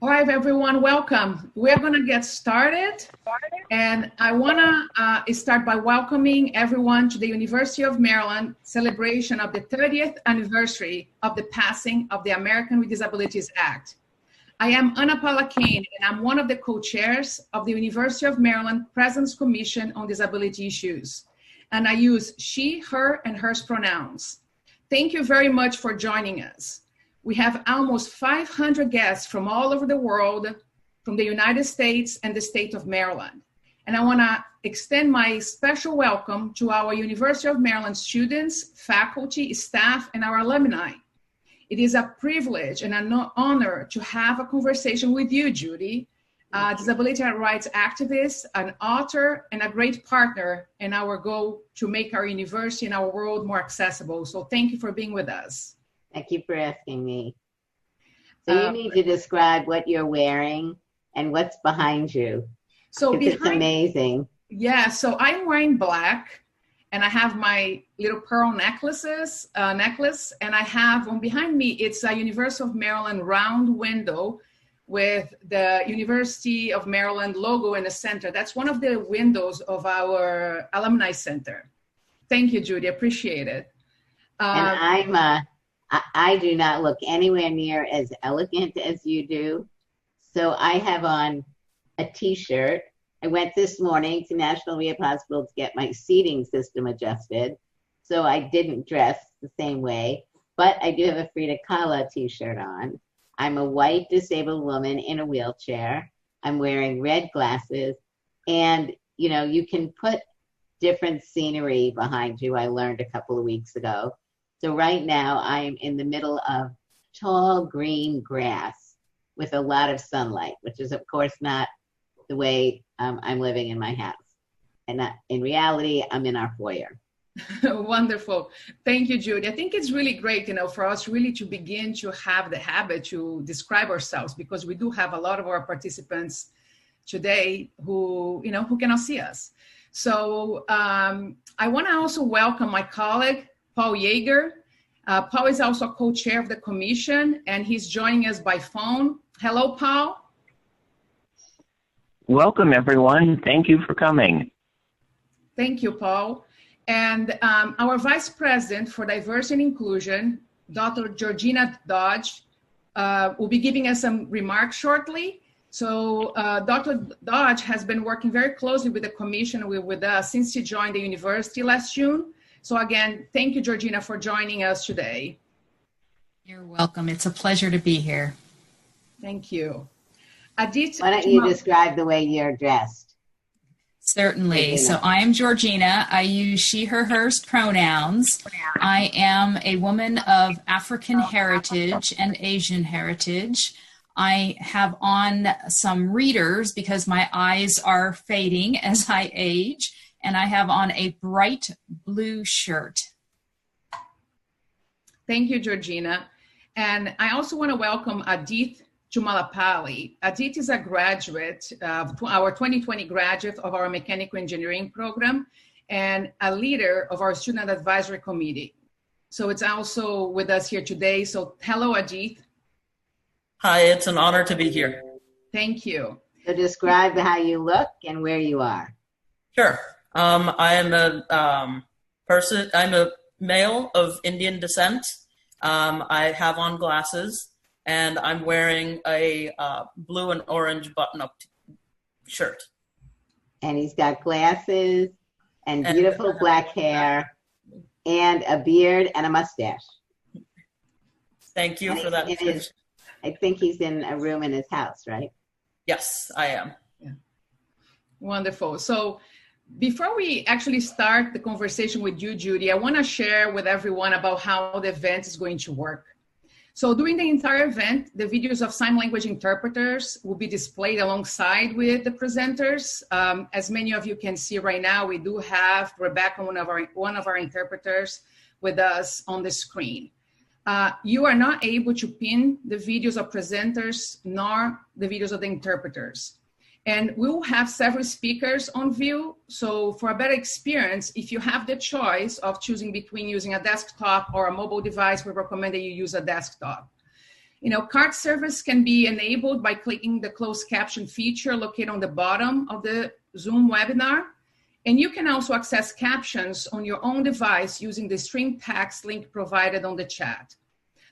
All right, everyone, welcome. We're going to get started. And I want to start by welcoming everyone to the University of Maryland celebration of the 30th anniversary of the passing of the American with Disabilities Act. I am Anna Palakane, and I'm one of the co-chairs of the University of Maryland President's Commission on Disability Issues. And I use she, her, and hers pronouns. Thank you very much for joining us. We have almost 500 guests from all over the world, from the United States and the state of Maryland. And I want to extend my special welcome to our University of Maryland students, faculty, staff, and our alumni. It is a privilege and an honor to have a conversation with you, Judy, a disability rights activist, an author, and a great partner in our goal to make our university and our world more accessible. So thank you for being with us. Thank you for asking me. So you need to describe what you're wearing and what's behind you. So it's amazing. Yeah, so I'm wearing black, and I have my little pearl necklace, and I have on behind me, it's a University of Maryland round window with the University of Maryland logo in the center. That's one of the windows of our alumni center. Thank you, Judy, appreciate it. And I do not look anywhere near as elegant as you do. So I have on a t-shirt. I went this morning to National Rehab Hospital to get my seating system adjusted. So I didn't dress the same way, but I do have a Frida Kahlo t-shirt on. I'm a white disabled woman in a wheelchair. I'm wearing red glasses, and you can put different scenery behind you. I learned a couple of weeks ago. So right now I am in the middle of tall green grass with a lot of sunlight, which is of course not the way I'm living in my house. And in reality, I'm in our foyer. Wonderful. Thank you, Judy. I think it's really great, for us really to begin to have the habit to describe ourselves, because we do have a lot of our participants today who cannot see us. So I want to also welcome my colleague, Paul Yeager. Paul is also a co-chair of the commission, and he's joining us by phone. Hello, Paul. Welcome, everyone. Thank you for coming. Thank you, Paul. And our Vice President for Diversity and Inclusion, Dr. Georgina Dodge, will be giving us some remarks shortly. So Dr. Dodge has been working very closely with the commission with us since she joined the university last June. So again, thank you, Georgina, for joining us today. You're welcome. It's a pleasure to be here. Thank you. Adit, why don't you describe the way you're dressed? Certainly. So I am Georgina. I use she, her, hers pronouns. I am a woman of African heritage and Asian heritage. I have on some readers because my eyes are fading as I age. And I have on a bright blue shirt. Thank you, Georgina. And I also want to welcome Adit Jumalapalli. Adit is a graduate, our 2020 graduate of our mechanical engineering program, and a leader of our student advisory committee. So it's also with us here today. So hello, Adit. Hi, it's an honor to be here. Thank you. So describe how you look and where you are. Sure. I am I'm a male of Indian descent. I have on glasses, and I'm wearing a blue and orange button-up shirt. And he's got glasses and beautiful black hair and a beard and a mustache. Thank you for that. I think he's in a room in his house, right? Yes, I am. Yeah. Wonderful. So before we actually start the conversation with you, Judy, I want to share with everyone about how the event is going to work. So during the entire event, the videos of sign language interpreters will be displayed alongside with the presenters. As many of you can see right now, we do have Rebecca, one of our interpreters, with us on the screen. You are not able to pin the videos of presenters nor the videos of the interpreters. And we will have several speakers on view. So for a better experience, if you have the choice of choosing between using a desktop or a mobile device, we recommend that you use a desktop. Card service can be enabled by clicking the closed caption feature located on the bottom of the Zoom webinar. And you can also access captions on your own device using the stream text link provided on the chat.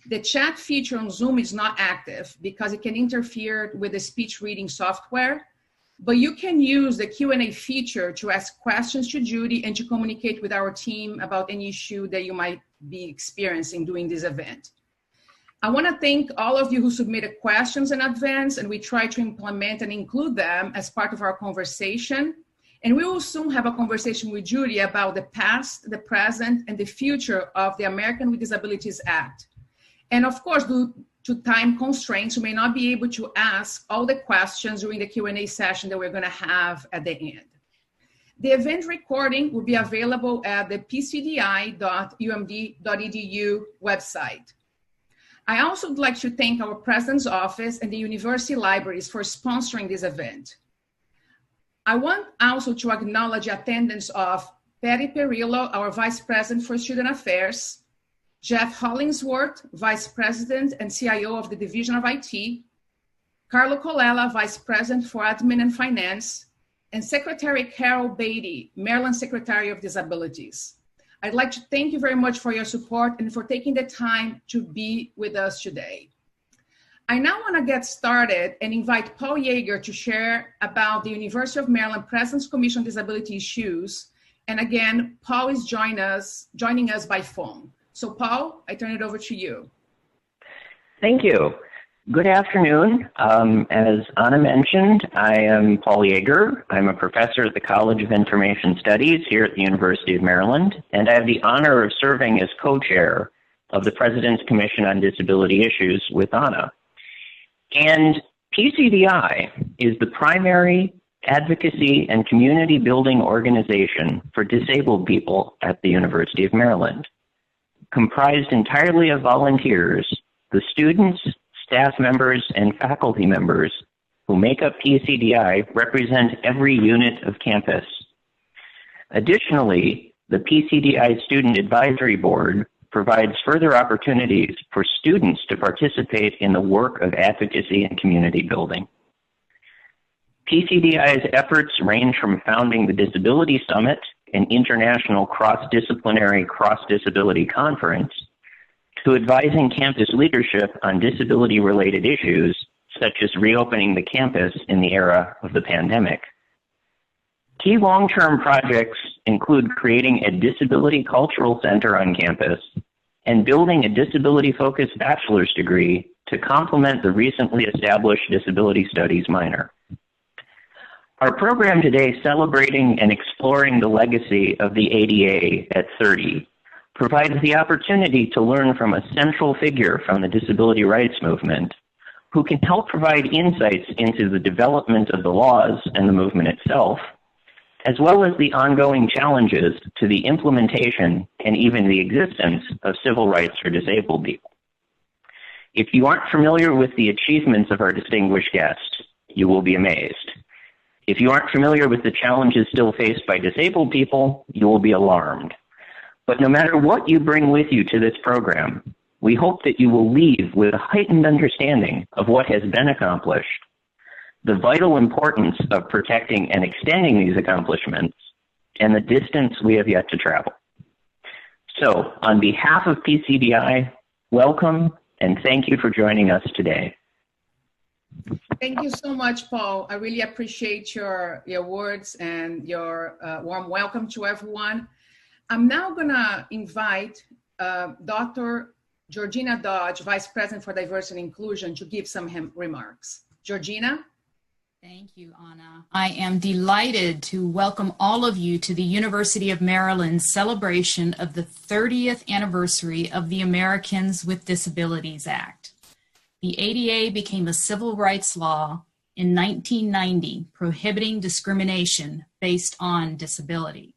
The chat feature on Zoom is not active because it can interfere with the speech reading software, but you can use the Q&A feature to ask questions to Judy and to communicate with our team about any issue that you might be experiencing during this event. I want to thank all of you who submitted questions in advance, and we try to implement and include them as part of our conversation. And we will soon have a conversation with Judy about the past, the present, and the future of the American with Disabilities Act. And of course, due to time constraints, we may not be able to ask all the questions during the Q&A session that we're going to have at the end. The event recording will be available at the pcdi.umd.edu website. I also would like to thank our President's Office and the University Libraries for sponsoring this event. I want also to acknowledge the attendance of Patty Perillo, our Vice President for Student Affairs, Jeff Hollingsworth, Vice President and CIO of the Division of IT, Carlo Colella, Vice President for Admin and Finance, and Secretary Carol Beatty, Maryland Secretary of Disabilities. I'd like to thank you very much for your support and for taking the time to be with us today. I now want to get started and invite Paul Yeager to share about the University of Maryland President's Commission on Disability Issues. And again, Paul is joining us by phone. So Paul, I turn it over to you. Thank you. Good afternoon. As Anna mentioned, I am Paul Yeager. I'm a professor at the College of Information Studies here at the University of Maryland, and I have the honor of serving as co-chair of the President's Commission on Disability Issues with Anna. And PCDI is the primary advocacy and community building organization for disabled people at the University of Maryland. Comprised entirely of volunteers, the students, staff members, and faculty members who make up PCDI represent every unit of campus. Additionally, the PCDI Student Advisory Board provides further opportunities for students to participate in the work of advocacy and community building. PCDI's efforts range from founding the Disability Summit, an international cross-disciplinary cross-disability conference, to advising campus leadership on disability-related issues, such as reopening the campus in the era of the pandemic. Key long-term projects include creating a disability cultural center on campus and building a disability-focused bachelor's degree to complement the recently established disability studies minor. Our program today, celebrating and exploring the legacy of the ADA at 30, provides the opportunity to learn from a central figure from the disability rights movement who can help provide insights into the development of the laws and the movement itself, as well as the ongoing challenges to the implementation and even the existence of civil rights for disabled people. If you aren't familiar with the achievements of our distinguished guests, you will be amazed. If you aren't familiar with the challenges still faced by disabled people, you will be alarmed. But no matter what you bring with you to this program, we hope that you will leave with a heightened understanding of what has been accomplished, the vital importance of protecting and extending these accomplishments, and the distance we have yet to travel. So, on behalf of PCDI, welcome and thank you for joining us today. Thank you so much, Paul. I really appreciate your words and your warm welcome to everyone. I'm now going to invite Dr. Georgina Dodge, Vice President for Diversity and Inclusion, to give some remarks. Georgina? Thank you, Anna. I am delighted to welcome all of you to the University of Maryland's celebration of the 30th anniversary of the Americans with Disabilities Act. The ADA became a civil rights law in 1990, prohibiting discrimination based on disability.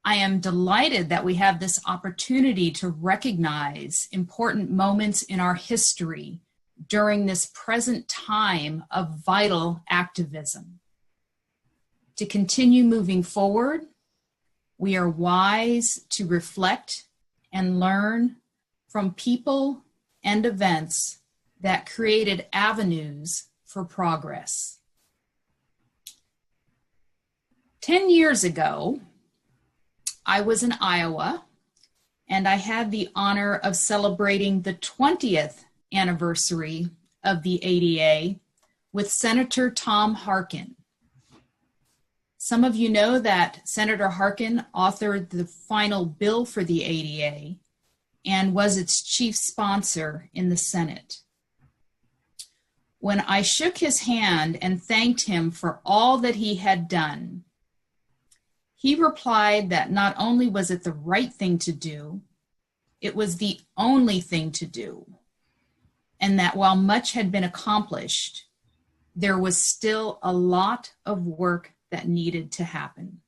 I am delighted that we have this opportunity to recognize important moments in our history during this present time of vital activism. To continue moving forward, we are wise to reflect and learn from people and events that created avenues for progress. 10 years ago, I was in Iowa, and I had the honor of celebrating the 20th anniversary of the ADA with Senator Tom Harkin. Some of you know that Senator Harkin authored the final bill for the ADA and was its chief sponsor in the Senate. When I shook his hand and thanked him for all that he had done, he replied that not only was it the right thing to do, it was the only thing to do, and that while much had been accomplished, there was still a lot of work that needed to happen.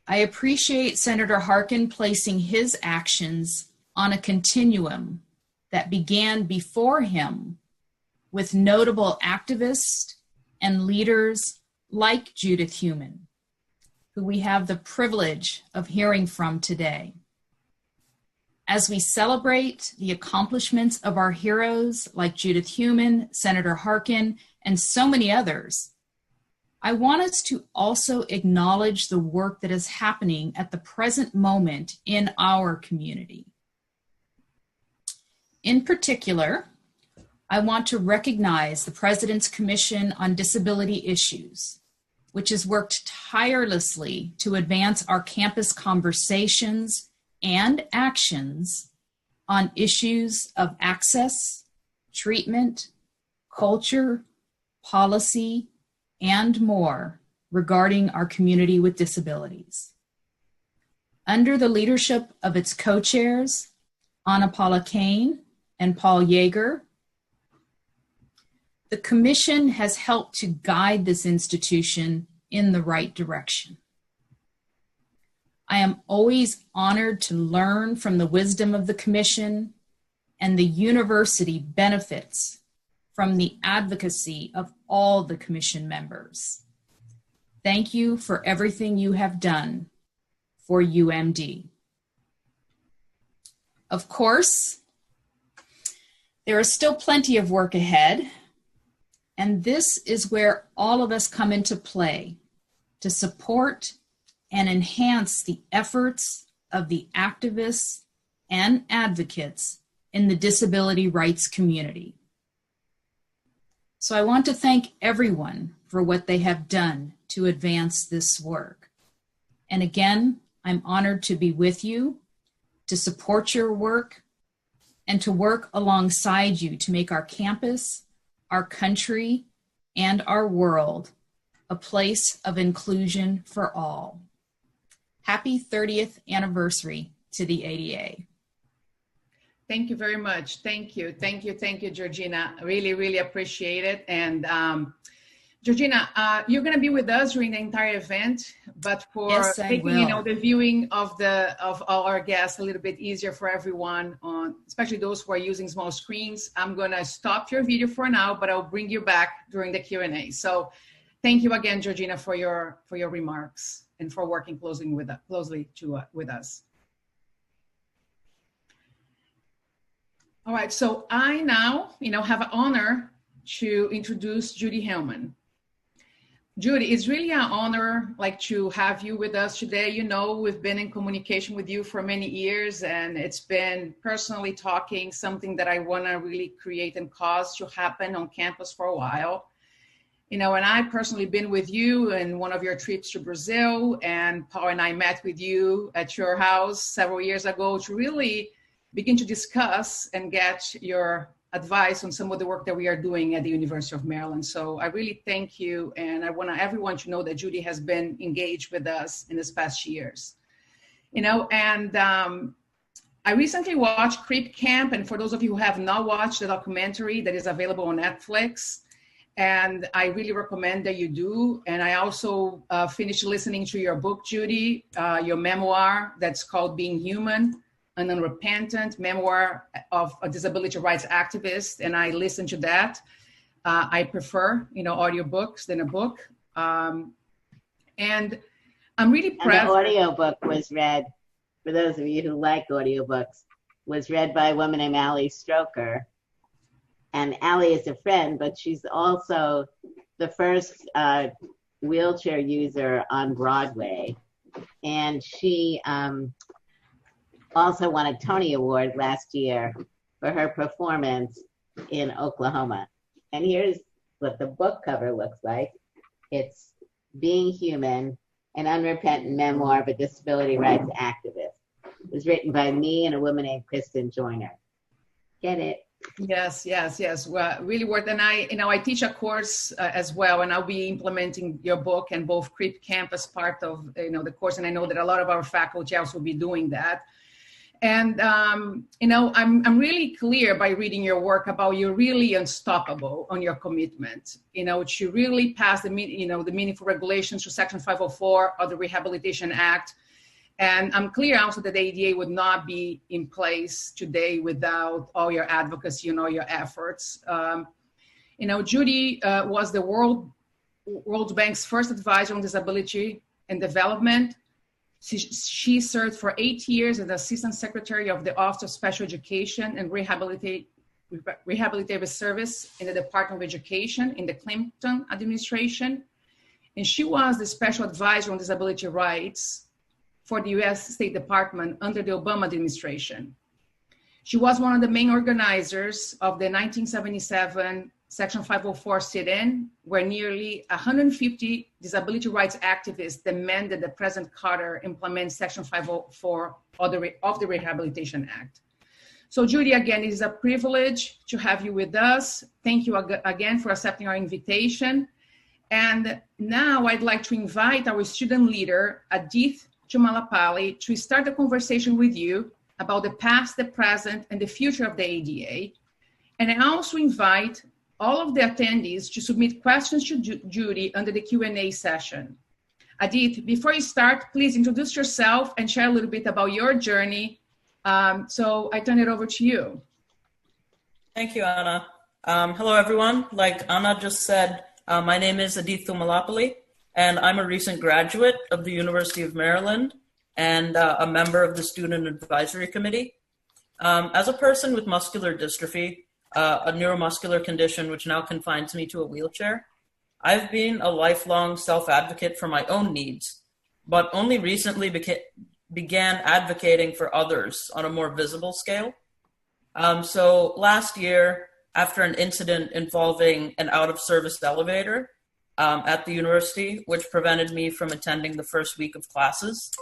I appreciate Senator Harkin placing his actions on a continuum that began before him with notable activists and leaders like Judith Heumann, who we have the privilege of hearing from today. As we celebrate the accomplishments of our heroes like Judith Heumann, Senator Harkin, and so many others, I want us to also acknowledge the work that is happening at the present moment in our community. In particular, I want to recognize the President's Commission on Disability Issues, which has worked tirelessly to advance our campus conversations and actions on issues of access, treatment, culture, policy, and more regarding our community with disabilities. Under the leadership of its co-chairs, Anna Paula Kane and Paul Yeager, the Commission has helped to guide this institution in the right direction. I am always honored to learn from the wisdom of the Commission, and the university benefits from the advocacy of all the Commission members. Thank you for everything you have done for UMD. Of course, there is still plenty of work ahead, and this is where all of us come into play to support and enhance the efforts of the activists and advocates in the disability rights community. So I want to thank everyone for what they have done to advance this work. And again, I'm honored to be with you, to support your work, and to work alongside you to make our campus, our country, and our world a place of inclusion for all. Happy 30th anniversary to the ADA. Thank you very much. Thank you. Thank you. Thank you, Georgina. Really, really appreciate it. And Georgina, you're going to be with us during the entire event, but for yes, making the viewing of all our guests a little bit easier for everyone, especially those who are using small screens, I'm going to stop your video for now, but I'll bring you back during the Q&A. So thank you again, Georgina, for your remarks and for working closely with us. All right, so I now, have an honor to introduce Judy Heumann. Judy, it's really an honor to have you with us today. We've been in communication with you for many years, and it's been personally talking, something that I want to really create and cause to happen on campus for a while. And I personally been with you in one of your trips to Brazil, and Paul and I met with you at your house several years ago to really begin to discuss and get your advice on some of the work that we are doing at the University of Maryland. So I really thank you, and I want everyone to know that Judy has been engaged with us in this past years. I recently watched Creep Camp, and for those of you who have not watched the documentary that is available on Netflix, and I really recommend that you do. And I also finished listening to your book, Judy, your memoir that's called Being Human, an unrepentant memoir of a disability rights activist, and I listened to that. I prefer, audiobooks than a book. And I'm really proud. And the audiobook was read, for those of you who like audiobooks, was read by a woman named Allie Stroker. And Allie is a friend, but she's also the first wheelchair user on Broadway. And she also won a Tony Award last year for her performance in Oklahoma. And here's what the book cover looks like. It's Being Human, an unrepentant memoir of a disability rights activist. It was written by me and a woman named Kristen Joyner. Get it? Yes. Well, really worth. And I teach a course as well, and I'll be implementing your book and both CREEP Camp as part of the course. And I know that a lot of our faculty also will be doing that. And I'm really clear by reading your work about you're really unstoppable on your commitment. To really pass the meaningful regulations to Section 504 of the Rehabilitation Act. And I'm clear also that the ADA would not be in place today without all your advocacy and all your efforts. Judy was the World Bank's first advisor on disability and development. She served for 8 years as Assistant Secretary of the Office of Special Education and Rehabilitative Service in the Department of Education in the Clinton administration. And she was the Special Advisor on Disability Rights for the U.S. State Department under the Obama administration. She was one of the main organizers of the 1977 Section 504 sit-in, where nearly 150 disability rights activists demanded that President Carter implement Section 504 of the Rehabilitation Act. So Judy, again, it is a privilege to have you with us. Thank you again for accepting our invitation. And now I'd like to invite our student leader, Adith Jumalapalli, to start the conversation with you about the past, the present, and the future of the ADA. And I also invite all of the attendees to submit questions to Judy under the Q&A session. Adith, before you start, please introduce yourself and share a little bit about your journey. So I turn it over to you. Thank you, Anna. Hello, everyone. Like Anna just said, my name is Adith Jumalapalli, and I'm a recent graduate of the University of Maryland and a member of the Student Advisory Committee. As a person with muscular dystrophy, a neuromuscular condition which now confines me to a wheelchair, I've been a lifelong self-advocate for my own needs, but only recently began advocating for others on a more visible scale. So last year, after an incident involving an out-of-service elevator at the university, which prevented me from attending the first week of classes,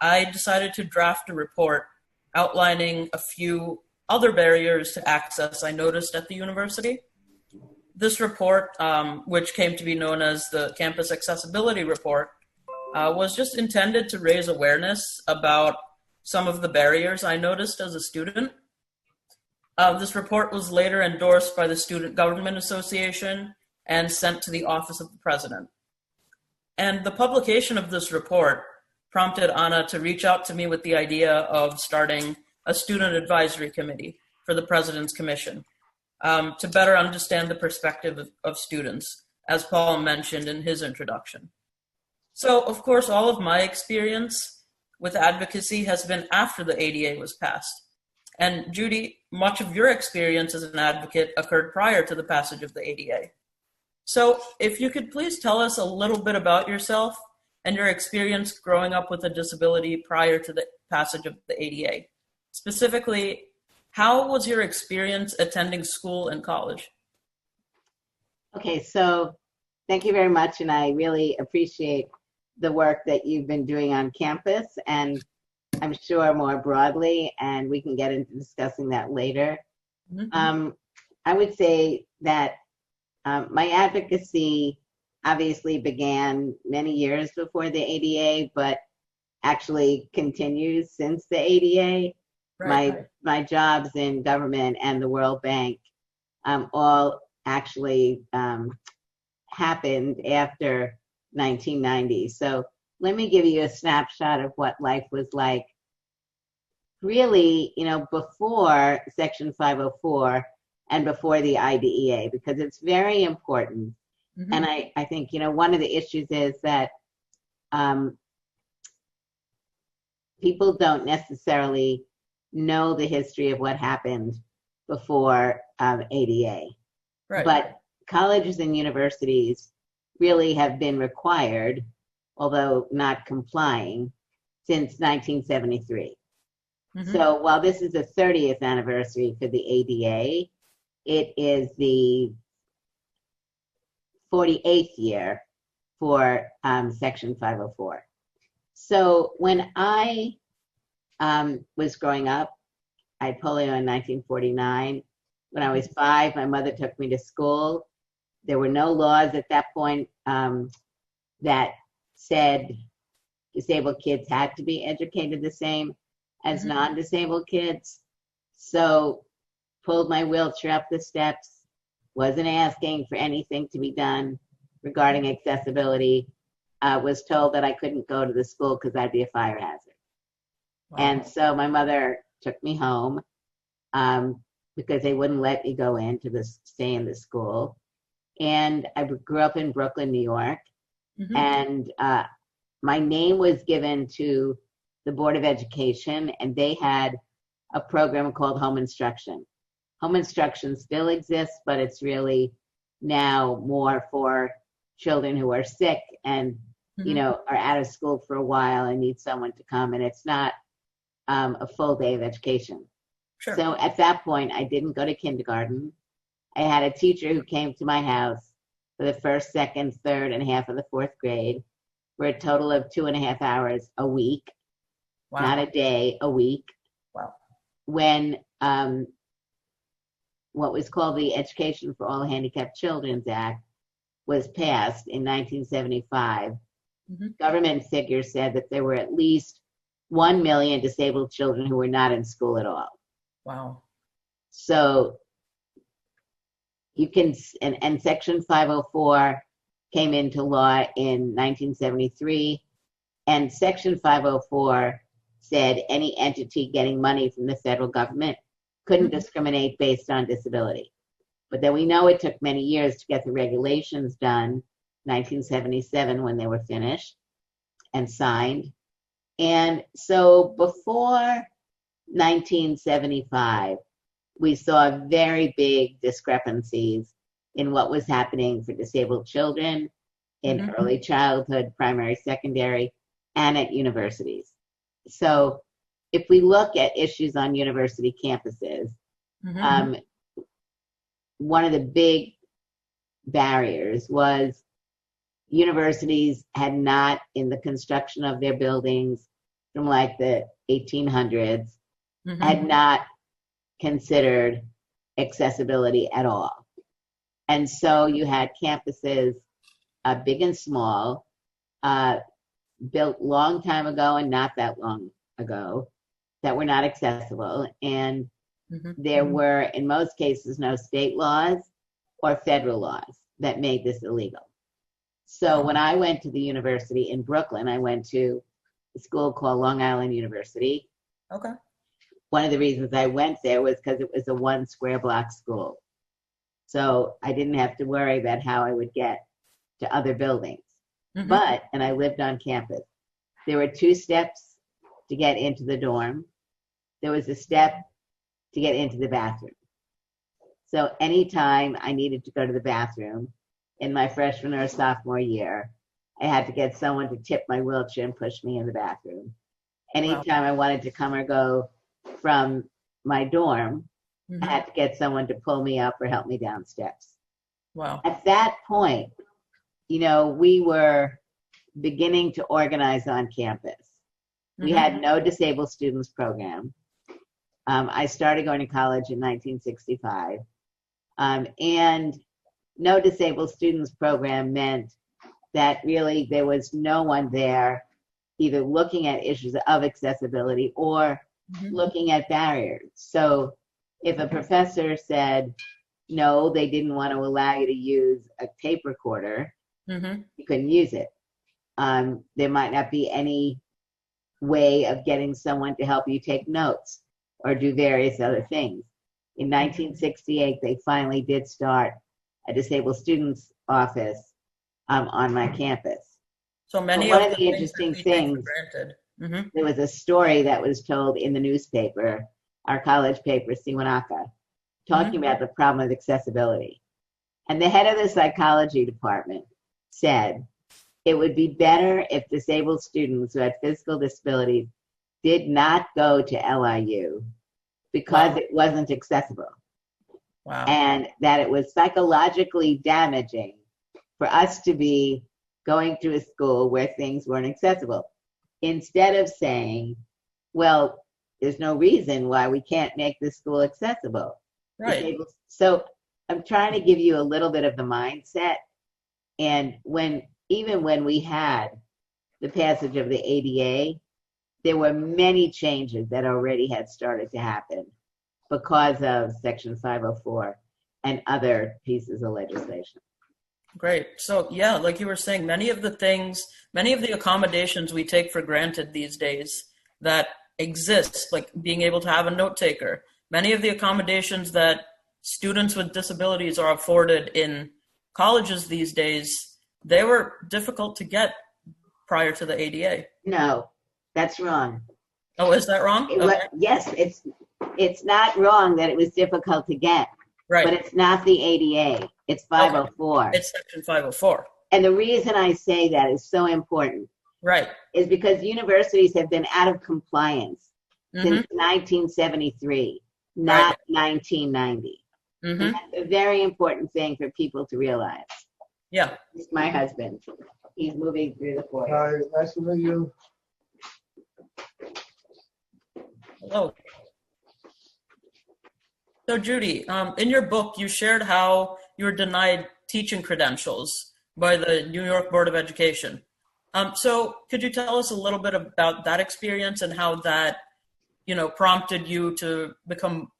I decided to draft a report outlining a few other barriers to access I noticed at the university. This report, which came to be known as the Campus Accessibility Report, was just intended to raise awareness about some of the barriers I noticed as a student. This report was later endorsed by the Student Government Association and sent to the Office of the President. And the publication of this report prompted Anna to reach out to me with the idea of starting a student advisory committee for the President's Commission to better understand the perspective of students, as Paul mentioned in his introduction. So, of course, all of my experience with advocacy has been after the ADA was passed. And Judy, much of your experience as an advocate occurred prior to the passage of the ADA. So if you could please tell us a little bit about yourself and your experience growing up with a disability prior to the passage of the ADA. Specifically, how was your experience attending school and college? Okay, so thank you very much, and I really appreciate the work that you've been doing on campus, and I'm sure more broadly, and we can get into discussing that later. Mm-hmm. I would say that my advocacy obviously began many years before the ADA, but actually continues since the ADA. My jobs in government and the World Bank all actually happened after 1990. So let me give you a snapshot of what life was like really, before Section 504 and before the IDEA, because it's very important. Mm-hmm. And I think, one of the issues is that people don't necessarily know the history of what happened before ADA. Right. But colleges and universities really have been required, although not complying, since 1973. Mhm. So while this is the 30th anniversary for the ADA, it is the 48th year for Section 504. So when I was growing up, I had polio in 1949. When I was 5, my mother took me to school. There were no laws at that point that said disabled kids had to be educated the same as non-disabled kids. So pulled my wheelchair up the steps, wasn't asking for anything to be done regarding accessibility, was told that I couldn't go to the school because I'd be a fire hazard. Wow. And so my mother took me home because they wouldn't let me go in to stay in the school. And I grew up in Brooklyn, New York. And my name was given to the Board of Education, and they had a program called Home Instruction. Home Instruction still exists, but it's really now more for children who are sick and are out of school for a while and need someone to come, and it's not a full day of education. Sure. So at that point, I didn't go to kindergarten. I had a teacher who came to my house for the first, second, third, and half of the fourth grade for a total of 2.5 hours a week. Wow. Not a day, a week. Wow. When what was called the Education for All Handicapped Children's Act was passed in 1975, government figures said that there were at least 1 million disabled children who were not in school at all. Wow. So you can, and Section 504 came into law in 1973, and Section 504 said any entity getting money from the federal government couldn't discriminate based on disability. But then we know it took many years to get the regulations done, 1977 when they were finished and signed. And so before 1975, we saw very big discrepancies in what was happening for disabled children in early childhood, primary, secondary, and at universities. So if we look at issues on university campuses, one of the big barriers was universities had not, in the construction of their buildings from like the 1800s, had not considered accessibility at all. And so you had campuses, big and small, built long time ago and not that long ago, that were not accessible. And there were, in most cases, no state laws or federal laws that made this illegal. So when I went to the university in Brooklyn, I went to a school called Long Island University. Okay. One of the reasons I went there was because it was a 1 square block school. So I didn't have to worry about how I would get to other buildings. But, and I lived on campus, there were 2 steps to get into the dorm. There was a step to get into the bathroom. So anytime I needed to go to the bathroom in my freshman or sophomore year, I had to get someone to tip my wheelchair and push me in the bathroom. Anytime I wanted to come or go from my dorm, I had to get someone to pull me up or help me down steps. Wow. At that point, we were beginning to organize on campus. We had no disabled students program. I started going to college in 1965. And no disabled students program meant that really there was no one there either looking at issues of accessibility or looking at barriers. So if a professor said, no, they didn't want to allow you to use a tape recorder, you couldn't use it. There might not be any way of getting someone to help you take notes or do various other things. In 1968, they finally did start a disabled students office on my campus. So many one of of the interesting things, there was a story that was told in the newspaper our college paper, Siwanaka, talking about the problem of accessibility. And the head of the psychology department said it would be better if disabled students who had physical disabilities did not go to LIU because it wasn't accessible. Wow. And that it was psychologically damaging for us to be going to a school where things weren't accessible. Instead of saying, well, there's no reason why we can't make this school accessible. Right. So I'm trying to give you a little bit of the mindset. And even when we had the passage of the ADA, there were many changes that already had started to happen because of Section 504 and other pieces of legislation. Great. So yeah, like you were saying, many of the accommodations we take for granted these days that exist, like being able to have a note taker, many of the accommodations that students with disabilities are afforded in colleges these days, they were difficult to get prior to the ADA. No, that's wrong. Oh, is that wrong? Yes, it's not wrong that it was difficult to get, Right. but it's not the ADA. It's 504. It's Section 504. And the reason I say that is so important Right. is because universities have been out of compliance since 1973, not 1990. And that's a very important thing for people to realize. Yeah. It's my husband. He's moving through the foyer. Hi, nice to meet you. Hello. So Judy, in your book, you shared how you were denied teaching credentials by the New York Board of Education. So could you tell us a little bit about that experience and how that, prompted you to become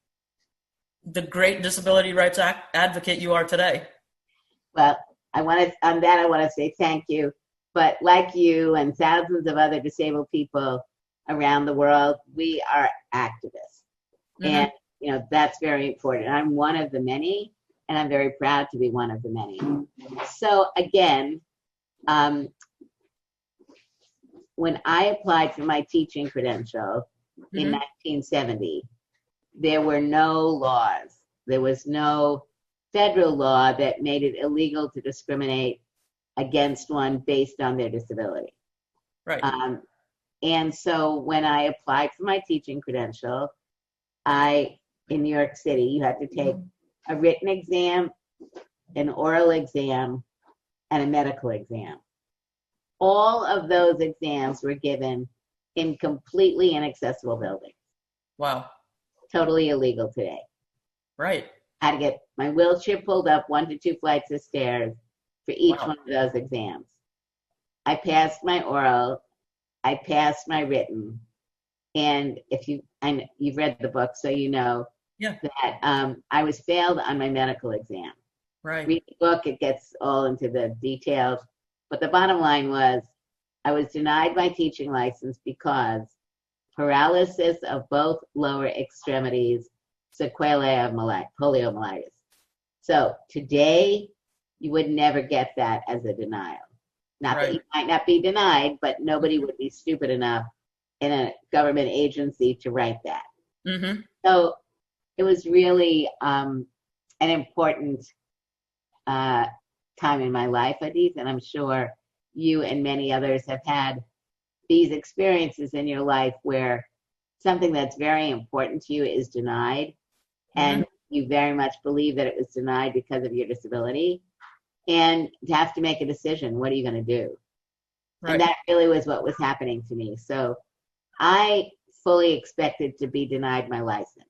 the great disability rights advocate you are today? Well, I want to say thank you. But like you and thousands of other disabled people around the world, we are activists. And, that's very important. I'm one of the many, and I'm very proud to be one of the many. So again, when I applied for my teaching credential in 1970, there were no laws. There was no federal law that made it illegal to discriminate against one based on their disability. Right. And so when I applied for my teaching credential, in New York City, you had to take a written exam, an oral exam, and a medical exam. All of those exams were given in completely inaccessible buildings. Wow. Totally illegal today. Right. I had to get my wheelchair pulled up 1 to 2 flights of stairs for each one of those exams. I passed my oral, I passed my written, and you've read the book, so you know that I was failed on my medical exam. Right. Read the book, it gets all into the details, but the bottom line was I was denied my teaching license because paralysis of both lower extremities, sequelae of poliomyelitis. So today, you would never get that as a denial. Not that you might not be denied, but nobody would be stupid enough in a government agency to write that. So it was really an important time in my life, Adith, and I'm sure you and many others have had these experiences in your life where something that's very important to you is denied, and you very much believe that it was denied because of your disability, and to have to make a decision, what are you going to do? And that really was what was happening to me. So I fully expected to be denied my license,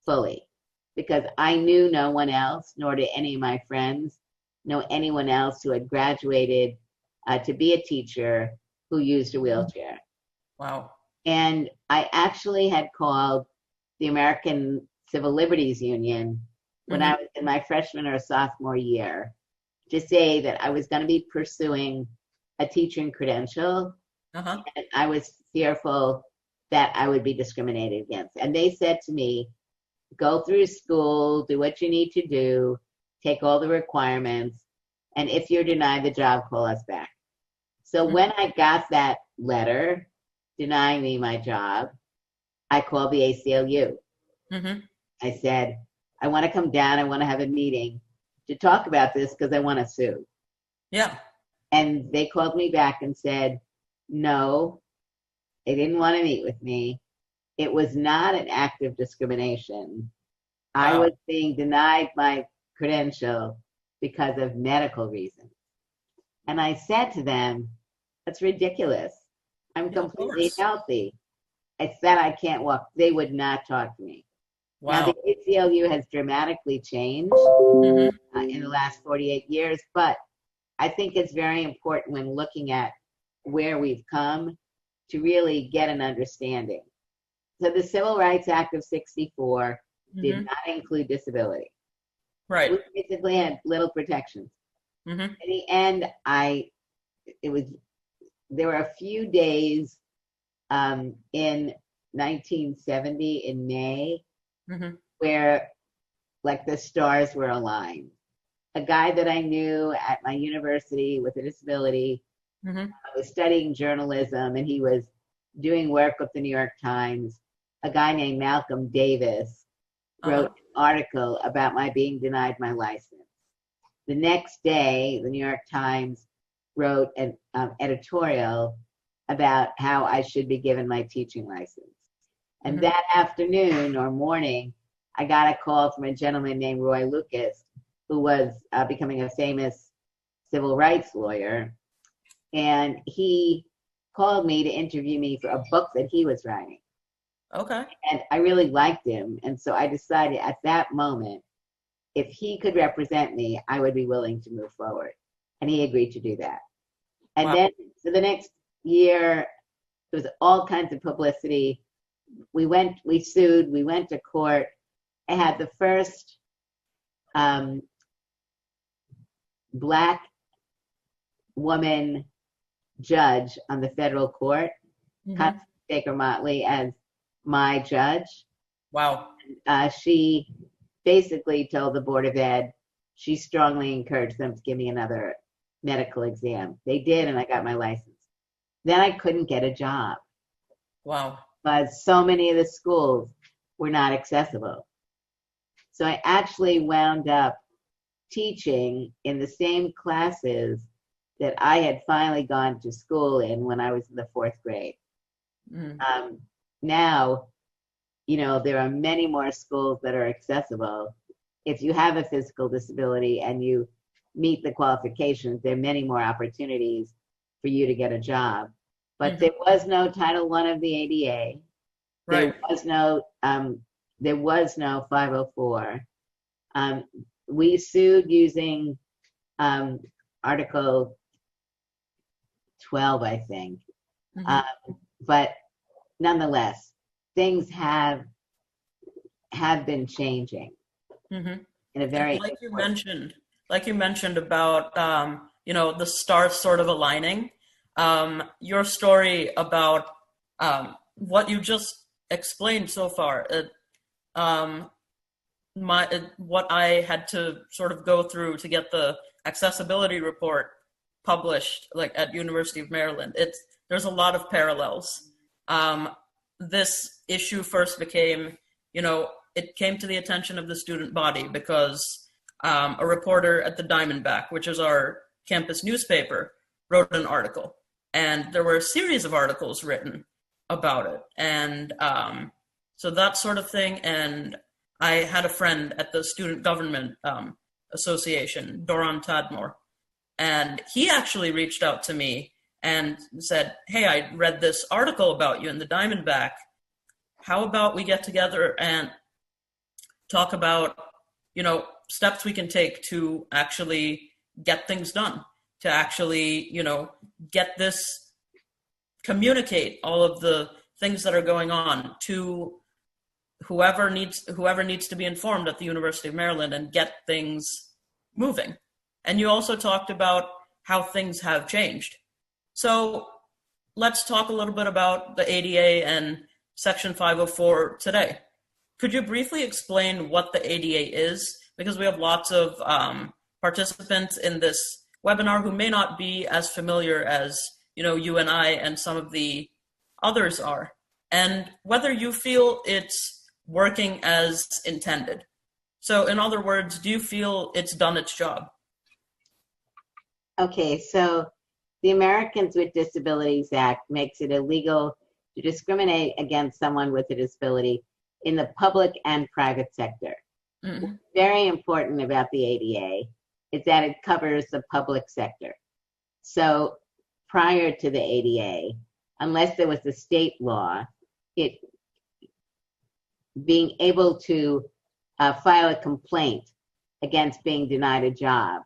fully, because I knew no one else, nor did any of my friends know anyone else who had graduated to be a teacher who used a wheelchair. Wow. And I actually had called the American Civil Liberties Union when I was in my freshman or sophomore year to say that I was going to be pursuing a teaching credential, and I was fearful that I would be discriminated against. And they said to me, go through school, do what you need to do, take all the requirements, and if you're denied the job, call us back. So when I got that letter denying me my job, I called the ACLU. Mm-hmm. I said, I want to come down. I want to have a meeting to talk about this because I want to sue. Yeah. And they called me back and said, no, they didn't want to meet with me. It was not an act of discrimination. I was being denied my credential because of medical reasons. And I said to them, that's ridiculous. I'm completely healthy. I said I can't walk. They would not talk to me. Wow. Now, the ACLU has dramatically changed in the last 48 years, but I think it's very important when looking at where we've come to really get an understanding. So the Civil Rights Act of 64 did not include disability. Right. We basically had little protections. Mm-hmm. In the end, there were a few days in 1970 in May where like the stars were aligned. A guy that I knew at my university with a disability was studying journalism, and he was doing work with the New York Times. A guy named Malcolm Davis wrote an article about my being denied my license. The next day, the New York Times wrote an editorial about how I should be given my teaching license. And that afternoon or morning, I got a call from a gentleman named Roy Lucas, who was becoming a famous civil rights lawyer. And he called me to interview me for a book that he was writing. Okay. And I really liked him. And so I decided at that moment, if he could represent me, I would be willing to move forward. And he agreed to do that. And then for the next year, there was all kinds of publicity. We sued, we went to court. I had the first Black woman judge on the federal court, Constance Baker Motley, as my judge. Wow. She basically told the Board of Ed, she strongly encouraged them to give me another medical exam. They did, and I got my license. Then I couldn't get a job. Wow. Because so many of the schools were not accessible. So I actually wound up teaching in the same classes that I had finally gone to school in when I was in the 4th grade. Now, there are many more schools that are accessible. If you have a physical disability and you meet the qualifications, there are many more opportunities for you to get a job. But there was no Title I of the ADA. Right. There was no 504. We sued using Article 12, I think. But nonetheless, things have been changing in a very like you mentioned about the stars sort of aligning. Your story about what you just explained so far, what I had to sort of go through to get the accessibility report published, like at University of Maryland. There's a lot of parallels. This issue first became, it came to the attention of the student body because a reporter at the Diamondback, which is our campus newspaper, wrote an article. And there were a series of articles written about it. And so that sort of thing. And I had a friend at the Student Government Association, Doron Tadmor, and he actually reached out to me and said, hey, I read this article about you in the Diamondback. How about we get together and talk about, steps we can take to actually get things done, to actually, get this, communicate all of the things that are going on to whoever needs to be informed at the University of Maryland and get things moving. And you also talked about how things have changed. So let's talk a little bit about the ADA and Section 504 today. Could you briefly explain what the ADA is? Because we have lots of participants in this webinar who may not be as familiar as you and I and some of the others are. and whether you feel it's working as intended. So in other words, do you feel it's done its job? Okay, so the Americans with Disabilities Act makes it illegal to discriminate against someone with a disability in the public and private sector. Mm-hmm. What's very important about the ADA is that it covers the public sector. So prior to the ADA, unless there was a state law, it being able to file a complaint against being denied a job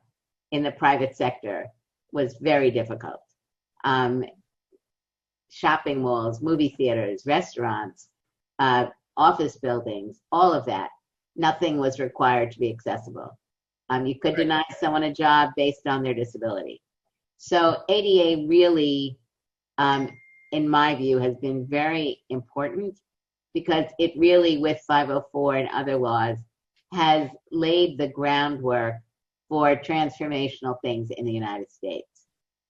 in the private sector was very difficult. Shopping malls, movie theaters, restaurants, office buildings, all of that, nothing was required to be accessible. You could deny someone a job based on their disability. So ADA really, in my view, has been very important because it really, with 504 and other laws, has laid the groundwork for transformational things in the United States.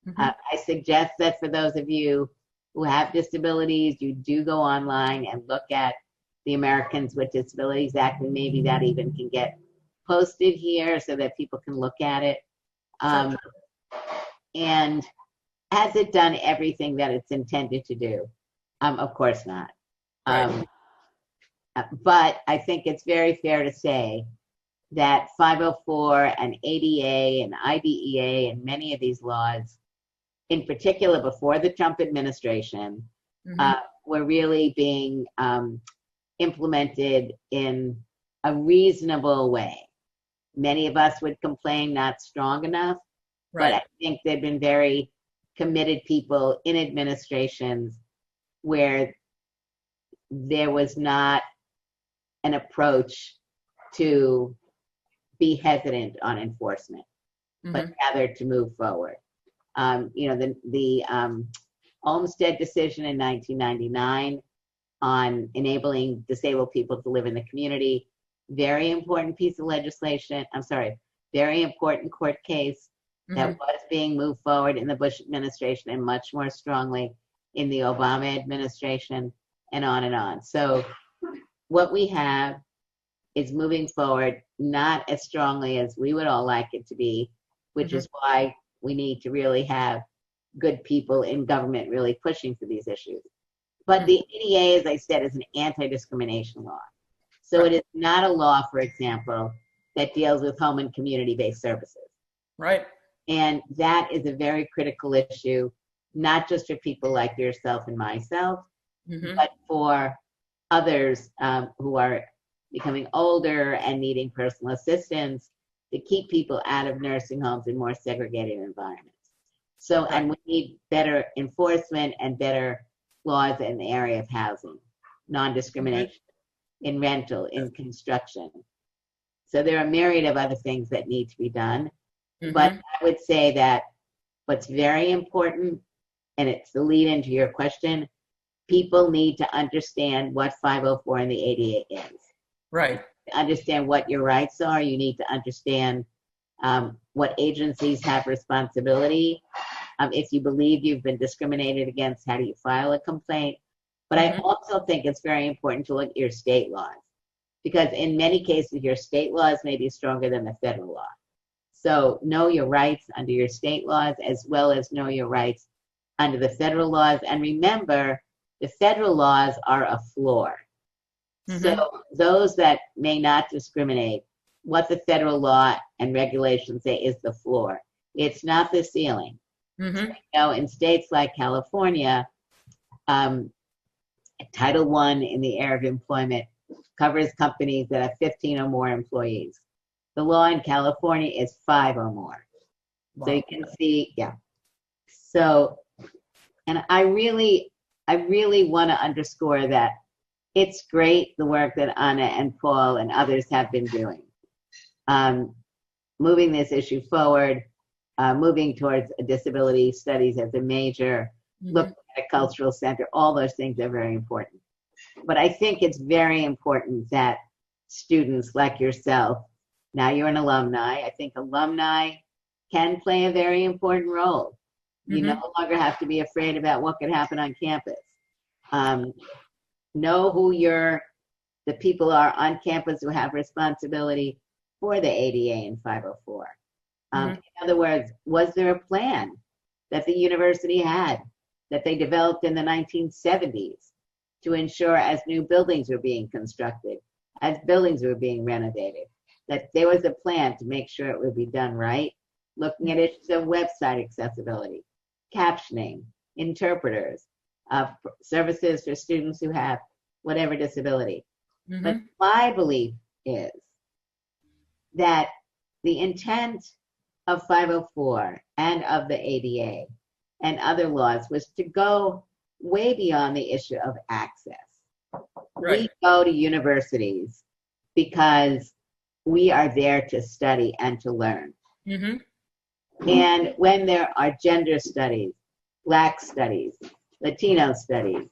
Mm-hmm. I suggest that for those of you who have disabilities, you do go online and look at the Americans with Disabilities Act, and maybe that even can get posted here so that people can look at it. And has it done everything that it's intended to do? Of course not. But I think it's very fair to say that 504 and ADA and IDEA and many of these laws, in particular before the Trump administration, were really being implemented in a reasonable way. Many of us would complain not strong enough, but I think they've been very committed people in administrations where there was not an approach to be hesitant on enforcement, but rather to move forward. The Olmstead decision in 1999 on enabling disabled people to live in the community, very important piece of legislation. Very important court case that was being moved forward in the Bush administration and much more strongly in the Obama administration, and on and on. So what we have is moving forward, not as strongly as we would all like it to be, which is why we need to really have good people in government really pushing for these issues. But the ADA, as I said, is an anti-discrimination law. So it is not a law, for example, that deals with home and community-based services. Right. And that is a very critical issue, not just for people like yourself and myself, but for others who are becoming older and needing personal assistance to keep people out of nursing homes and more segregated environments. So, and we need better enforcement and better laws in the area of housing, non-discrimination, in rental, in construction. So there are a myriad of other things that need to be done. But I would say that what's very important, and it's the lead into your question, people need to understand what 504 and the ADA is. Right. To understand what your rights are, you need to understand what agencies have responsibility. If you believe you've been discriminated against, how do you file a complaint? But I also think it's very important to look at your state laws, because in many cases, your state laws may be stronger than the federal law. So know your rights under your state laws as well as know your rights under the federal laws. And remember, the federal laws are a floor. So those that may not discriminate, what the federal law and regulations say is the floor. It's not the ceiling. So, in states like California, Title I in the area of employment covers companies that have 15 or more employees. The law in California is 5 or more. Wow. So you can see, So, and I really want to underscore that it's great the work that Anna and Paul and others have been doing. Moving this issue forward, moving towards disability studies as a major, looking at a cultural center, all those things are very important. But I think it's very important that students like yourself, now you're an alumni, I think alumni can play a very important role. You no longer have to be afraid about what could happen on campus. know who the people are on campus who have responsibility for the ADA and 504. In other words, was there a plan that the university had that they developed in the 1970s to ensure as new buildings were being constructed, as buildings were being renovated, that there was a plan to make sure it would be done right, looking at issues of website accessibility, captioning, interpreters, services for students who have whatever disability. But my belief is that the intent of 504 and of the ADA and other laws was to go way beyond the issue of access. Right. We go to universities because we are there to study and to learn. And when there are gender studies, Black studies, Latino studies,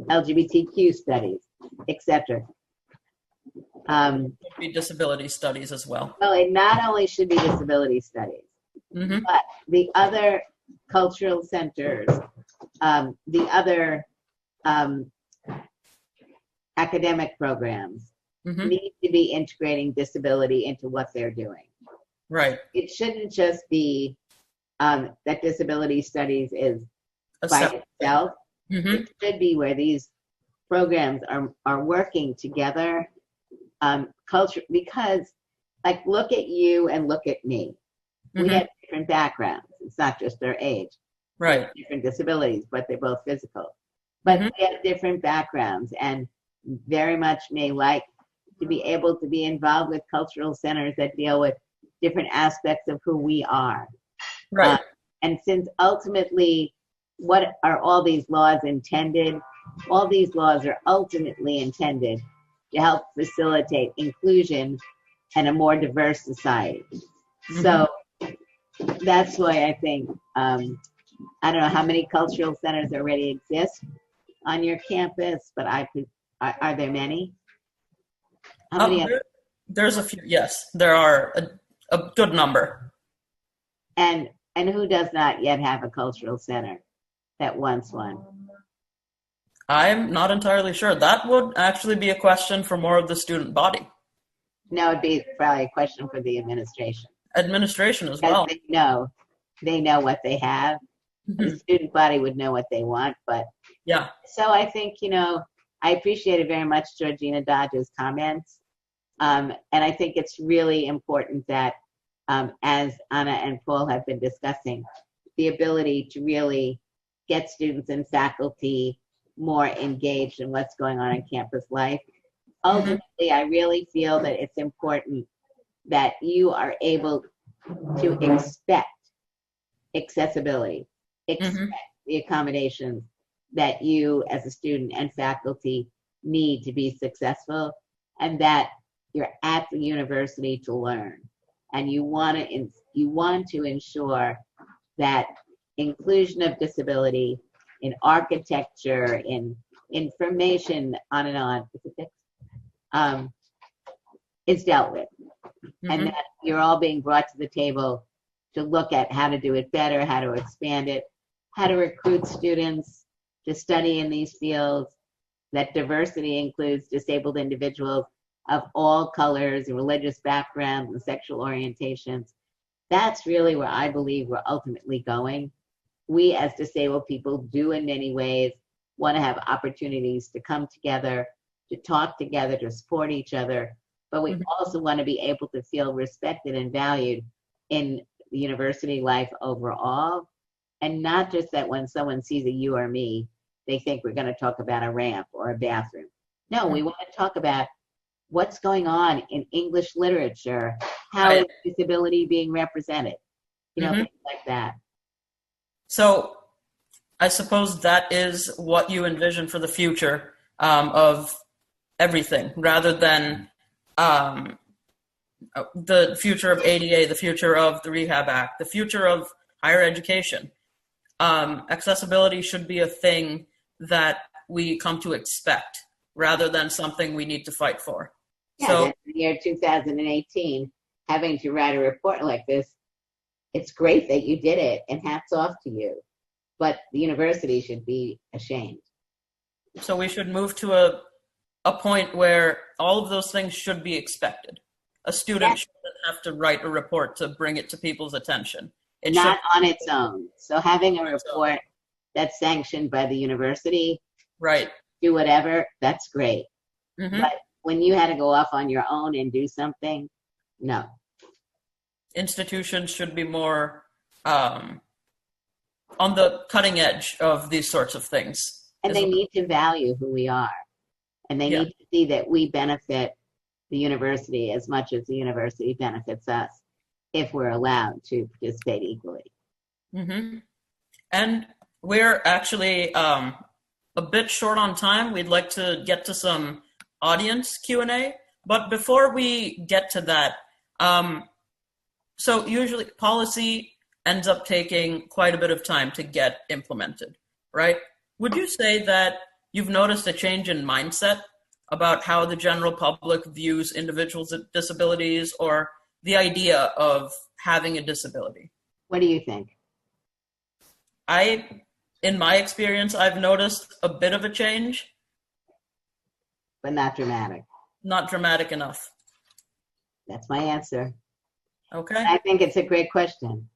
LGBTQ studies, etc. Be disability studies as well. Well, it not only should be disability studies, but the other cultural centers, the other academic programs need to be integrating disability into what they're doing. Right. It shouldn't just be that disability studies is by itself. It should be where these programs are working together, culture, because like look at you and look at me. We have different backgrounds. It's not just our age. Right. Different disabilities, but they're both physical. But we have different backgrounds and very much may like to be able to be involved with cultural centers that deal with different aspects of who we are. Right. And since ultimately, what are all these laws intended? All these laws are ultimately intended to help facilitate inclusion and a more diverse society. So that's why I think, I don't know how many cultural centers already exist on your campus, but are there many? How many? There's a few, yes. There are a good number. And who does not yet have a cultural center that wants one? I'm not entirely sure. That would actually be a question for more of the student body. No, it'd be probably a question for the administration. Administration as well. They know what they have. The student body would know what they want, but yeah. So I think, I appreciated very much Georgina Dodge's comments. And I think it's really important that, as Anna and Paul have been discussing, the ability to really get students and faculty more engaged in what's going on in campus life. Ultimately, I really feel that it's important that you are able to expect accessibility, expect the accommodations that you as a student and faculty need to be successful, and that you're at the university to learn. And you want to ensure that inclusion of disability in architecture, in information, on and on, is dealt with. And that you're all being brought to the table to look at how to do it better, how to expand it, how to recruit students to study in these fields, that diversity includes disabled individuals of all colors and religious backgrounds and sexual orientations. That's really where I believe we're ultimately going. We as disabled people do in many ways want to have opportunities to come together, to talk together, to support each other, but we also want to be able to feel respected and valued in the university life overall, and not just that when someone sees a you or me, they think we're going to talk about a ramp or a bathroom. No, we want to talk about what's going on in English literature, how is disability being represented, things like that. So I suppose that is what you envision for the future of everything, rather than the future of ADA, the future of the Rehab Act, the future of higher education. Accessibility should be a thing that we come to expect rather than something we need to fight for. Yeah, So in the year 2018, having to write a report like this, it's great that you did it, and hats off to you. But the university should be ashamed. So we should move to a point where all of those things should be expected. A student shouldn't have to write a report to bring it to people's attention. It Not should on its own. So having a report that's sanctioned by the university, right. do whatever, that's great. Mm-hmm. But when you had to go off on your own and do something, no. Institutions should be more on the cutting edge of these sorts of things. And they need to value who we are. And they need to see that we benefit the university as much as the university benefits us if we're allowed to participate equally. Mm-hmm. And we're actually a bit short on time. We'd like to get to some audience Q&A. But before we get to that, so usually policy ends up taking quite a bit of time to get implemented, right? Would you say that you've noticed a change in mindset about how the general public views individuals with disabilities or the idea of having a disability? What do you think? In my experience, I've noticed a bit of a change. But not dramatic. Not dramatic enough. That's my answer. Okay. I think it's a great question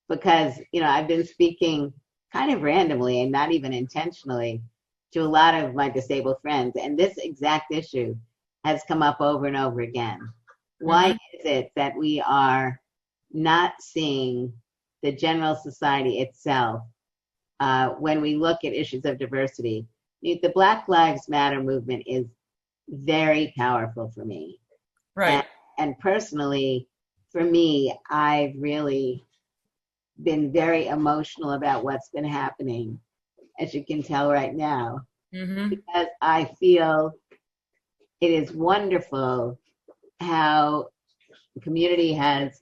because, I've been speaking kind of randomly and not even intentionally to a lot of my disabled friends. And this exact issue has come up over and over again. Why is it that we are not seeing the general society itself when we look at issues of diversity? The Black Lives Matter movement is very powerful for me. Right. And personally, for me, I've really been very emotional about what's been happening, as you can tell right now, because I feel it is wonderful how the community has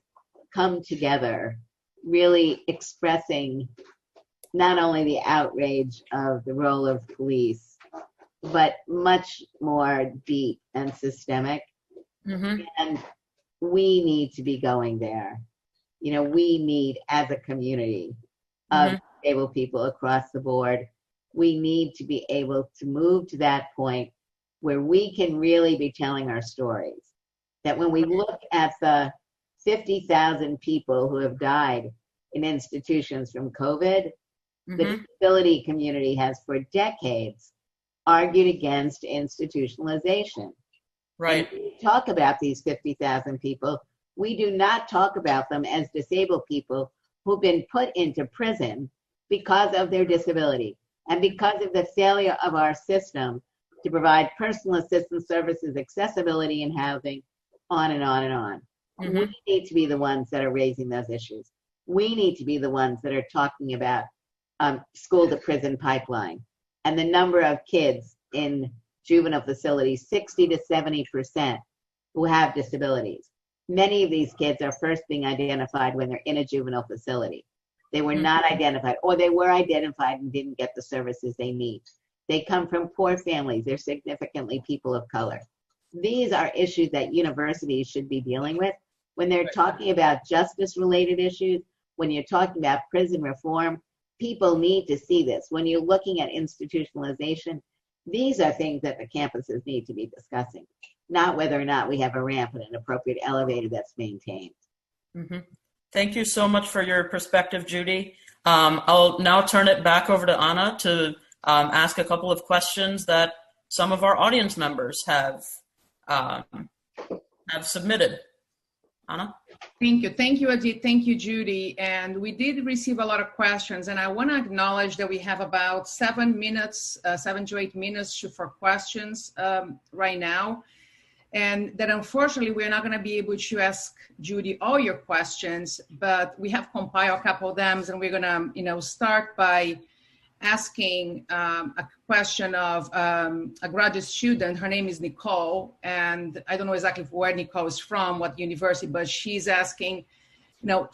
come together, really expressing not only the outrage of the role of police, but much more deep and systemic. And we need to be going there. We need, as a community of disabled people across the board, we need to be able to move to that point where we can really be telling our stories. That when we look at the 50,000 people who have died in institutions from COVID, the disability community has for decades argued against institutionalization. Right. And when we talk about these 50,000 people, we do not talk about them as disabled people who've been put into prison because of their disability and because of the failure of our system to provide personal assistance services, accessibility, and housing, on and on and on. We need to be the ones that are raising those issues. We need to be the ones that are talking about school to prison pipeline and the number of kids in juvenile facilities, 60 to 70% who have disabilities. Many of these kids are first being identified when they're in a juvenile facility. They were not identified, or they were identified and didn't get the services they need. They come from poor families. They're significantly people of color. These are issues that universities should be dealing with. When they're talking about justice-related issues, when you're talking about prison reform, people need to see this. When you're looking at institutionalization, these are things that the campuses need to be discussing, not whether or not we have a ramp and an appropriate elevator that's maintained. Thank you so much for your perspective, Judy. I'll now turn it back over to Anna to ask a couple of questions that some of our audience members have submitted. Anna? Thank you. Thank you, Adit. Thank you, Judy. And we did receive a lot of questions, and I want to acknowledge that we have about 7 to 8 minutes for questions right now. And that unfortunately, we're not going to be able to ask Judy all your questions, but we have compiled a couple of them, and we're going to, start by asking a question of a graduate student. Her name is Nicole, and I don't know exactly where Nicole is from, what university, but she's asking,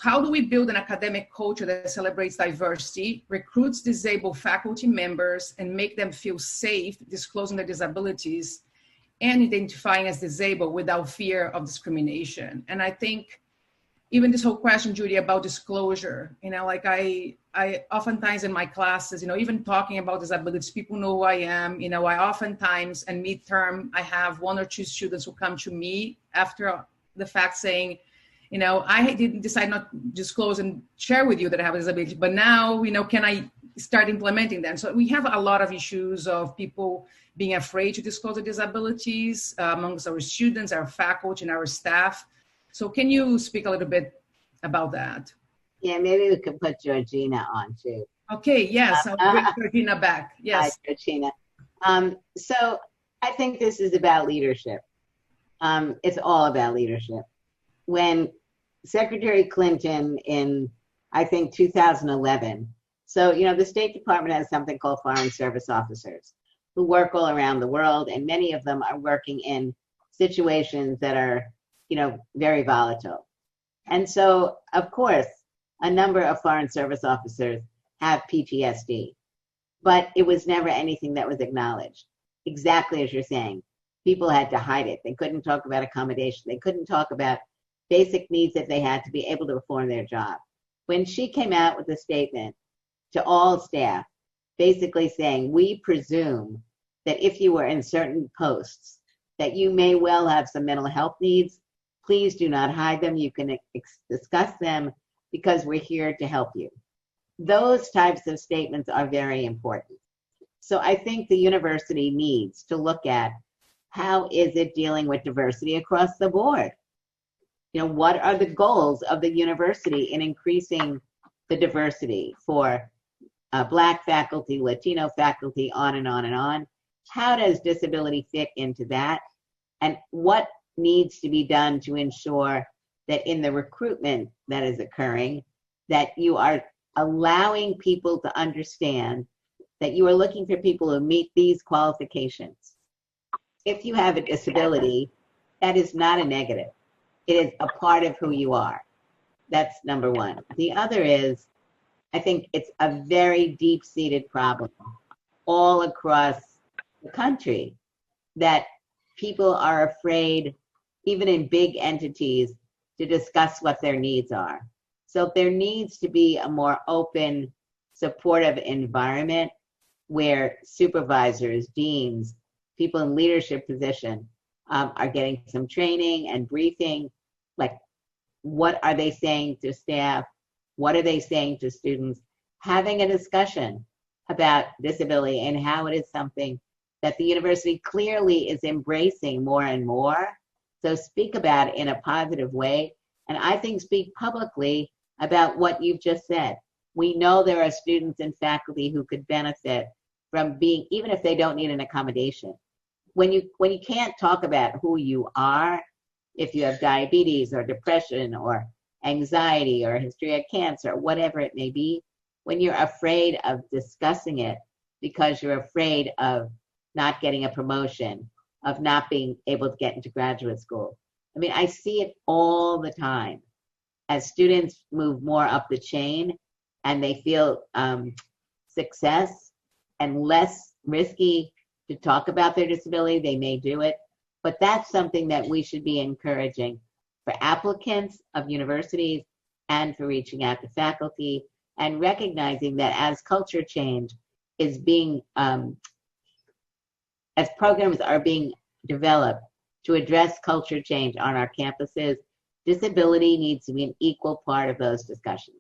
how do we build an academic culture that celebrates diversity, recruits disabled faculty members, and make them feel safe disclosing their disabilities and identifying as disabled without fear of discrimination? And I think even this whole question, Judy, about disclosure, I oftentimes in my classes, even talking about disabilities, people know who I am. I oftentimes, and midterm, I have one or two students who come to me after the fact saying, I didn't decide not to disclose and share with you that I have a disability, but now, can I start implementing them? So we have a lot of issues of people being afraid to disclose their disabilities amongst our students, our faculty, and our staff. So can you speak a little bit about that? Yeah, maybe we could put Georgina on too. Okay, yes, I'll bring Georgina back. Yes. Hi, Georgina. So I think this is about leadership. It's all about leadership. When Secretary Clinton in, I think, 2011, so, the State Department has something called Foreign Service Officers who work all around the world, and many of them are working in situations that are, very volatile. And so, of course, a number of Foreign Service Officers have PTSD, but it was never anything that was acknowledged. Exactly as you're saying, people had to hide it. They couldn't talk about accommodation. They couldn't talk about basic needs that they had to be able to perform their job. When she came out with a statement to all staff, basically saying, we presume that if you were in certain posts, that you may well have some mental health needs. Please do not hide them. You can discuss them because we're here to help you. Those types of statements are very important. So I think the university needs to look at how is it dealing with diversity across the board? What are the goals of the university in increasing the diversity for Black faculty, Latino faculty, on and on and on? How does disability fit into that? And what needs to be done to ensure that in the recruitment that is occurring, that you are allowing people to understand that you are looking for people who meet these qualifications. If you have a disability, that is not a negative. It is a part of who you are. That's number one. The other is, I think it's a very deep-seated problem all across the country that people are afraid, even in big entities, to discuss what their needs are. So there needs to be a more open, supportive environment where supervisors, deans, people in leadership position are getting some training and briefing, like what are they saying to staff? What are they saying to students? Having a discussion about disability and how it is something that the university clearly is embracing more and more. So speak about it in a positive way. And I think speak publicly about what you've just said. We know there are students and faculty who could benefit from being, even if they don't need an accommodation. When you can't talk about who you are, if you have diabetes or depression or anxiety or a history of cancer, whatever it may be, when you're afraid of discussing it because you're afraid of not getting a promotion, of not being able to get into graduate school. I mean, I see it all the time. As students move more up the chain and they feel success and less risky to talk about their disability, they may do it. But that's something that we should be encouraging for applicants of universities and for reaching out to faculty and recognizing that as culture change is being, as programs are being developed to address culture change on our campuses, disability needs to be an equal part of those discussions.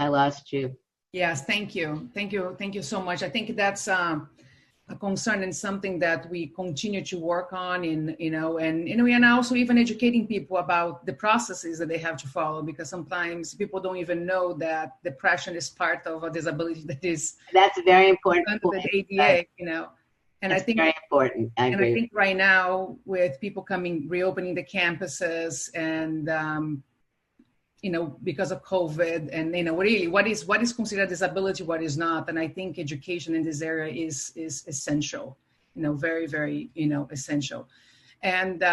I lost you. Yes, thank you. Thank you. Thank you so much. I think that's a concern and something that we continue to work on and also even educating people about the processes that they have to follow, because sometimes people don't even know that depression is part of a disability that is. That's a very important under point. the ADA, And That's I think very important. I agree. And I think right now with people reopening the campuses and, because of COVID and, really what is considered disability, what is not. And I think education in this area is essential, very, very, essential. And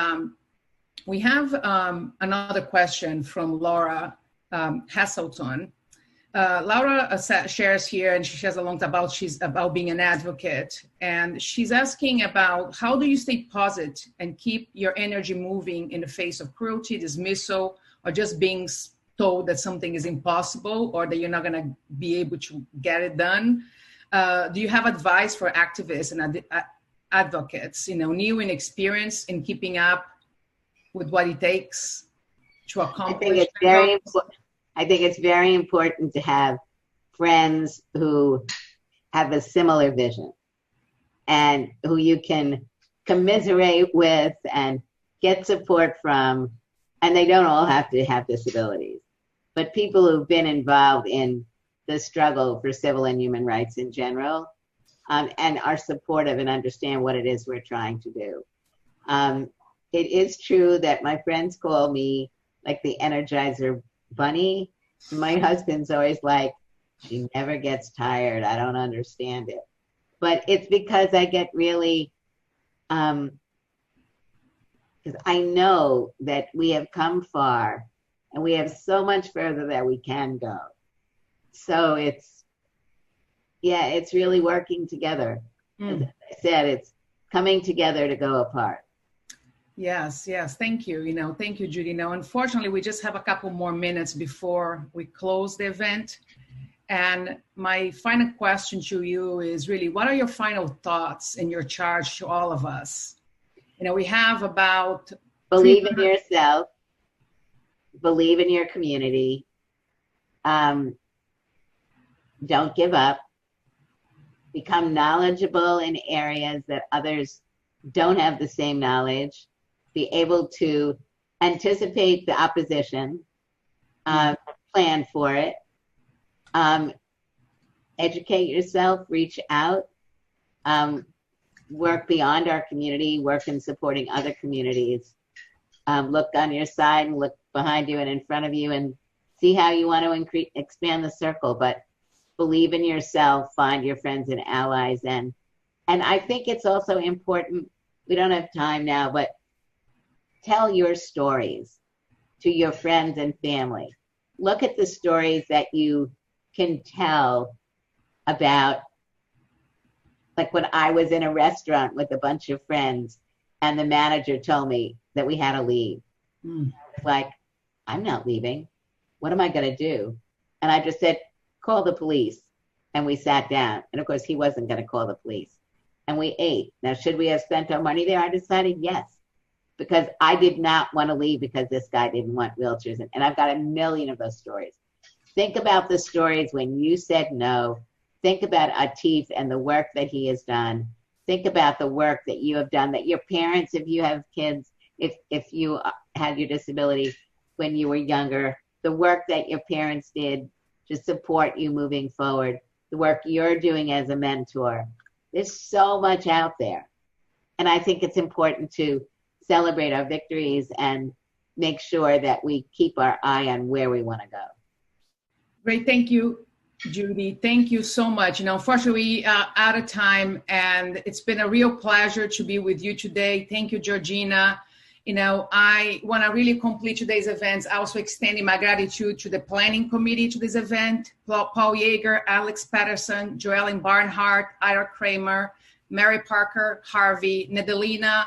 we have another question from Laura Hasselton. Laura shares here, and she shares a lot about being an advocate, and she's asking about how do you stay positive and keep your energy moving in the face of cruelty, dismissal, or just being told that something is impossible or that you're not going to be able to get it done. Do you have advice for activists and advocates, new in experience in keeping up with what it takes to accomplish? I think it's very important to have friends who have a similar vision and who you can commiserate with and get support from. And they don't all have to have disabilities, but people who've been involved in the struggle for civil and human rights in general, and are supportive and understand what it is we're trying to do. It is true that my friends call me like the Energizer Bunny. My husband's always like, she never gets tired. I don't understand it. But it's because I get really, because I know that we have come far and we have so much further that we can go. So it's really working together. As I said, it's coming together to go apart. Yes. Thank you. Thank you, Judy. Now, unfortunately, we just have a couple more minutes before we close the event. And my final question to you is really, what are your final thoughts and your charge to all of us? We have about... Believe in yourself. Believe in your community. Don't give up. Become knowledgeable in areas that others don't have the same knowledge. Be able to anticipate the opposition, plan for it, educate yourself, reach out, work beyond our community, work in supporting other communities. Look on your side and look behind you and in front of you and see how you want to expand the circle. But believe in yourself, find your friends and allies. And I think it's also important, we don't have time now, but tell your stories to your friends and family. Look at the stories that you can tell about, like when I was in a restaurant with a bunch of friends and the manager told me that we had to leave. I was like, I'm not leaving. What am I going to do? And I just said, call the police. And we sat down. And of course, he wasn't going to call the police. And we ate. Now, should we have spent our money there? I decided yes. Because I did not want to leave because this guy didn't want wheelchairs. And I've got a million of those stories. Think about the stories when you said no. Think about Atif and the work that he has done. Think about the work that you have done, that your parents, if you have kids, if you had your disability when you were younger, the work that your parents did to support you moving forward, the work you're doing as a mentor. There's so much out there. And I think it's important to celebrate our victories and make sure that we keep our eye on where we want to go. Great. Thank you, Judy. Thank you so much. Unfortunately, we are out of time, and it's been a real pleasure to be with you today. Thank you, Georgina. I want to really complete today's events, also extending my gratitude to the planning committee to this event, Paul Yeager, Alex Patterson, Joellen Barnhart, Ira Kramer, Mary Parker, Harvey, Nedelina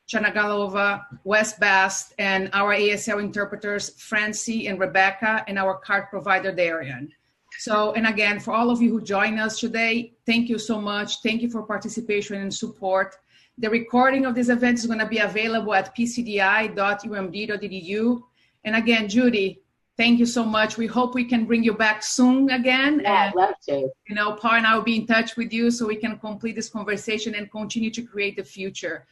Chanagalova, Wes Bast, and our ASL interpreters, Francie and Rebecca, and our card provider, Darian. So, and again, for all of you who joined us today, thank you so much. Thank you for participation and support. The recording of this event is going to be available at pcdi.umd.edu. And again, Judy, thank you so much. We hope we can bring you back soon again. Yeah, I'd love to. Paul and I will be in touch with you so we can complete this conversation and continue to create the future.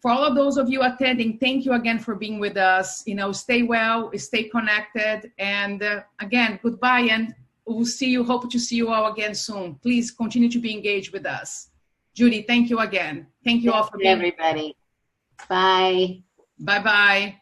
For all of those of you attending, thank you again for being with us. Stay well, stay connected. And again, goodbye. And we'll see you, hope to see you all again soon. Please continue to be engaged with us. Judy, thank you again. Thank you all for being everybody. Bye. Bye-bye.